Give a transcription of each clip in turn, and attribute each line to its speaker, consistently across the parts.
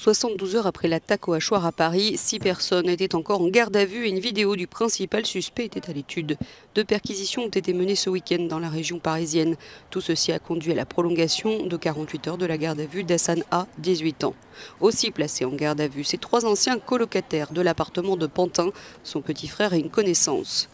Speaker 1: 72 heures après l'attaque au hachoir à Paris, 6 personnes étaient encore en garde à vue et une vidéo du principal suspect était à l'étude. 2 perquisitions ont été menées ce week-end dans la région parisienne. Tout ceci a conduit à la prolongation de 48 heures de la garde à vue d'Hassan A, 18 ans. Aussi placés en garde à vue, ces 3 anciens colocataires de l'appartement de Pantin, son petit frère et une connaissance.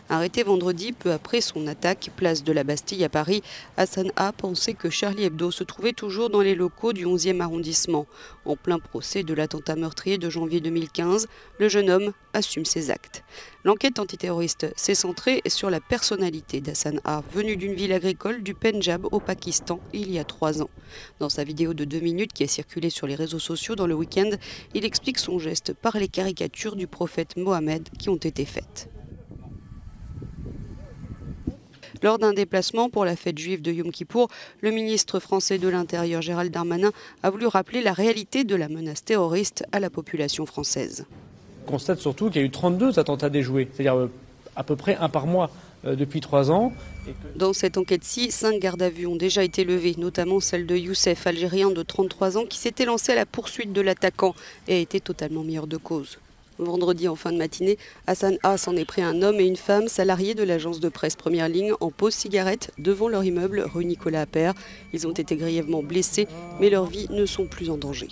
Speaker 1: Arrêté vendredi, peu après son attaque, place de la Bastille à Paris, Hassan A pensait que Charlie Hebdo se trouvait toujours dans les locaux du 11e arrondissement. En plein procès de l'attentat meurtrier de janvier 2015, le jeune homme assume ses actes. L'enquête antiterroriste s'est centrée sur la personnalité d'Hassan A, venu d'une ville agricole du Pendjab au Pakistan il y a 3 ans. Dans sa vidéo de 2 minutes qui a circulé sur les réseaux sociaux dans le week-end, il explique son geste par les caricatures du prophète Mohammed qui ont été faites. Lors d'un déplacement pour la fête juive de Yom Kippour, le ministre français de l'Intérieur Gérald Darmanin a voulu rappeler la réalité de la menace terroriste à la population française.
Speaker 2: On constate surtout qu'il y a eu 32 attentats déjoués, c'est-à-dire à peu près un par mois depuis 3 ans.
Speaker 1: Dans cette enquête-ci, 5 gardes à vue ont déjà été levées, notamment celle de Youssef, algérien de 33 ans, qui s'était lancé à la poursuite de l'attaquant et a été totalement mis hors de cause. Vendredi, en fin de matinée, Hassan A s'en est pris un homme et une femme salariés de l'agence de presse Première Ligne en pause cigarette devant leur immeuble rue Nicolas Appert. Ils ont été grièvement blessés, mais leurs vies ne sont plus en danger.